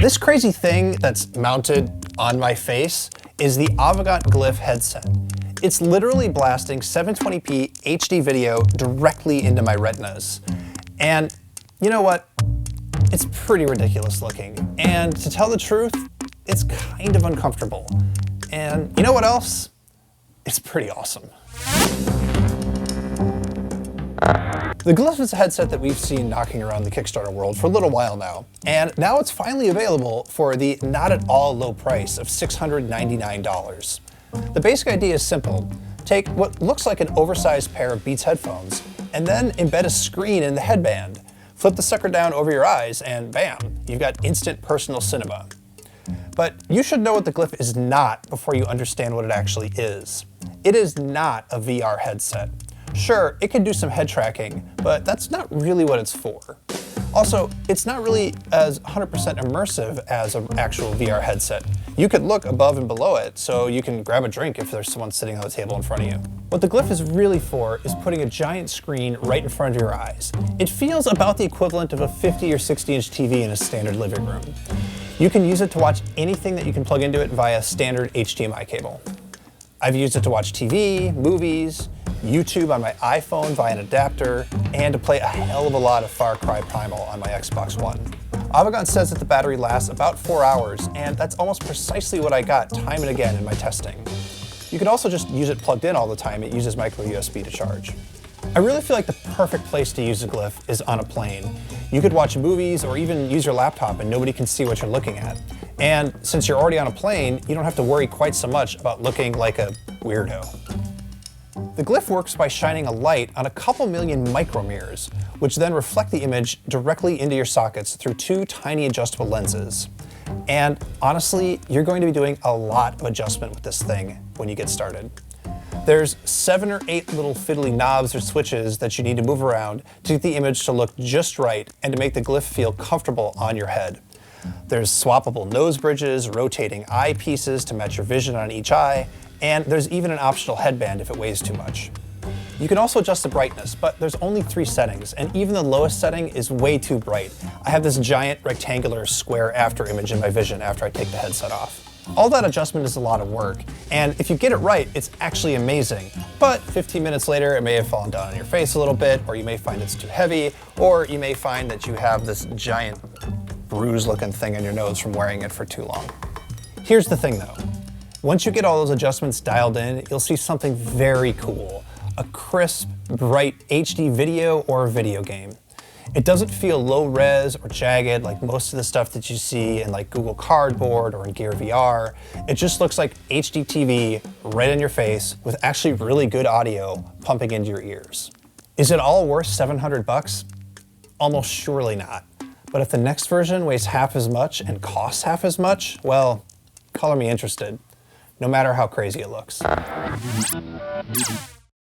This crazy thing that's mounted on my face is the Avegant Glyph headset. It's literally blasting 720p HD video directly into my retinas. And you know what? It's pretty ridiculous looking. And to tell the truth, it's kind of uncomfortable. And you know what else? It's pretty awesome. The Glyph is a headset that we've seen knocking around the Kickstarter world for a little while now. And now it's finally available for the not at all low price of $699. The basic idea is simple. Take what looks like an oversized pair of Beats headphones and then embed a screen in the headband. Flip the sucker down over your eyes and bam, you've got instant personal cinema. But you should know what the Glyph is not before you understand what it actually is. It is not a VR headset. Sure, it can do some head tracking, but that's not really what it's for. Also, it's not really as 100% immersive as an actual VR headset. You could look above and below it, so you can grab a drink if there's someone sitting on the table in front of you. What the Glyph is really for is putting a giant screen right in front of your eyes. It feels about the equivalent of a 50 or 60-inch TV in a standard living room. You can use it to watch anything that you can plug into it via standard HDMI cable. I've used it to watch TV, movies, YouTube on my iPhone via an adapter, and to play a hell of a lot of Far Cry Primal on my Xbox One. Avegant says that the battery lasts about 4 hours, and that's almost precisely what I got time and again in my testing. You could also just use it plugged in all the time. It uses micro USB to charge. I really feel like the perfect place to use the Glyph is on a plane. You could watch movies or even use your laptop and nobody can see what you're looking at. And since you're already on a plane, you don't have to worry quite so much about looking like a weirdo. The Glyph works by shining a light on a couple million micro mirrors, which then reflect the image directly into your sockets through 2 tiny adjustable lenses. And honestly, you're going to be doing a lot of adjustment with this thing when you get started. There's 7 or 8 little fiddly knobs or switches that you need to move around to get the image to look just right and to make the Glyph feel comfortable on your head. There's swappable nose bridges, rotating eyepieces to match your vision on each eye, and there's even an optional headband if it weighs too much. You can also adjust the brightness, but there's only 3 settings, and even the lowest setting is way too bright. I have this giant rectangular square after image in my vision after I take the headset off. All that adjustment is a lot of work, and if you get it right, it's actually amazing. But 15 minutes later, it may have fallen down on your face a little bit, or you may find it's too heavy, or you may find that you have this giant bruise-looking thing on your nose from wearing it for too long. Here's the thing though. Once you get all those adjustments dialed in, you'll see something very cool. A crisp, bright HD video or a video game. It doesn't feel low res or jagged like most of the stuff that you see in like Google Cardboard or in Gear VR. It just looks like HD TV right in your face with actually really good audio pumping into your ears. Is it all worth $700? Almost surely not. But if the next version weighs half as much and costs half as much, well, color me interested, no matter how crazy it looks.